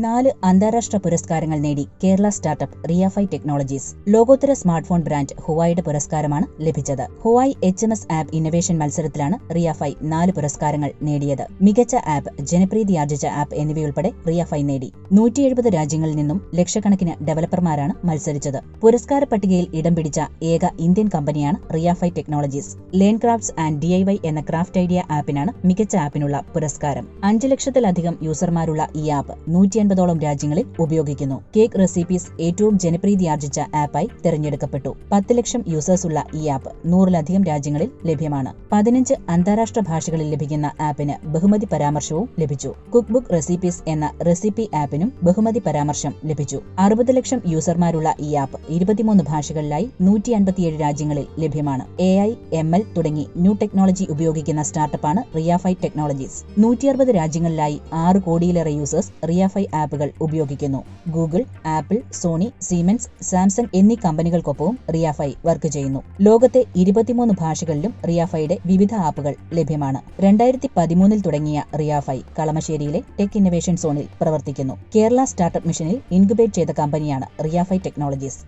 4 അന്താരാഷ്ട്ര പുരസ്കാരങ്ങൾ നേടി കേരള സ്റ്റാർട്ടപ്പ് റിയാഫൈ ടെക്നോളജീസ്. ലോകോത്തര സ്മാർട്ട്ഫോൺ ബ്രാൻഡ് ഹുവായിയുടെ പുരസ്കാരമാണ് ലഭിച്ചത്. Huawei HMS app innovation മത്സരത്തിലാണ് Riafy 4 പുരസ്കാരങ്ങൾ നേടിയത്. മികച്ച ആപ്പ്, ജനപ്രീതിയാർജിച്ച ആപ്പ് എന്നിവയുൾപ്പെടെ റിയാഫൈ നേടി. 170 രാജ്യങ്ങളിൽ നിന്നും ലക്ഷക്കണക്കിന് ഡെവലപ്പർമാരാണ് മത്സരിച്ചത്. പുരസ്കാര പട്ടികയിൽ ഇടം പിടിച്ച ഏക ഇന്ത്യൻ കമ്പനിയാണ് Riafy technologies. Learn crafts and DIY എന്ന ക്രാഫ്റ്റ് ഐഡിയ ആപ്പിനാണ് മികച്ച ആപ്പിനുള്ള പുരസ്കാരം. 5 ലക്ഷത്തിലധികം യൂസർമാരുള്ള ഈ ആപ്പ് 150ഓളം രാജ്യങ്ങളിൽ ഉപയോഗിക്കുന്നു. കേക്ക് റെസിപ്പീസ് ഏറ്റവും ജനപ്രീതിയാർജിച്ച ആപ്പായി തെരഞ്ഞെടുക്കപ്പെട്ടു. 10 ലക്ഷം യൂസേഴ്സുള്ള ഈ ആപ്പ് 100ലധികം രാജ്യങ്ങളിൽ ലഭ്യമാണ്. 15 അന്താരാഷ്ട്ര ഭാഷകളിൽ ലഭിക്കുന്ന ആപ്പിന് ബഹുമതി പരാമർശവും ലഭിച്ചു. കുക്ക്ബുക്ക് റെസിപ്പീസ് എന്ന റെസിപ്പി ആപ്പിനും ബഹുമതി പരാമർശം ലഭിച്ചു. 60 ലക്ഷം യൂസർമാരുള്ള ഈ ആപ്പ് 23 ഭാഷകളിലായി 157 രാജ്യങ്ങളിൽ ലഭ്യമാണ്. AI, ML തുടങ്ങി ന്യൂ ടെക്നോളജി ഉപയോഗിക്കുന്ന സ്റ്റാർട്ടപ്പാണ് റിയാഫൈ ടെക്നോളജീസ്. 160 രാജ്യങ്ങളിലായി 6 കോടിയിലേറെ യൂസേഴ്സ് റിയാഫൈ ആപ്പുകൾ ഉപയോഗിക്കുന്നു. Google, Apple, Sony, Siemens, Samsung എന്നീ കമ്പനികൾക്കൊപ്പവും റിയാഫൈ വർക്ക് ചെയ്യുന്നു. ലോകത്തെ 23 ഭാഷകളിലും റിയാഫൈയുടെ വിവിധ ആപ്പുകൾ ലഭ്യമാണ്. 2013 തുടങ്ങിയ റിയാഫൈ കളമശ്ശേരിയിലെ ടെക് ഇന്നൊവേഷൻ സോണിൽ പ്രവർത്തിക്കുന്നു. കേരള സ്റ്റാർട്ടപ്പ് മിഷനിൽ ഇൻക്യുബേറ്റ് ചെയ്ത കമ്പനിയാണ് റിയാഫൈ ടെക്നോളജീസ്.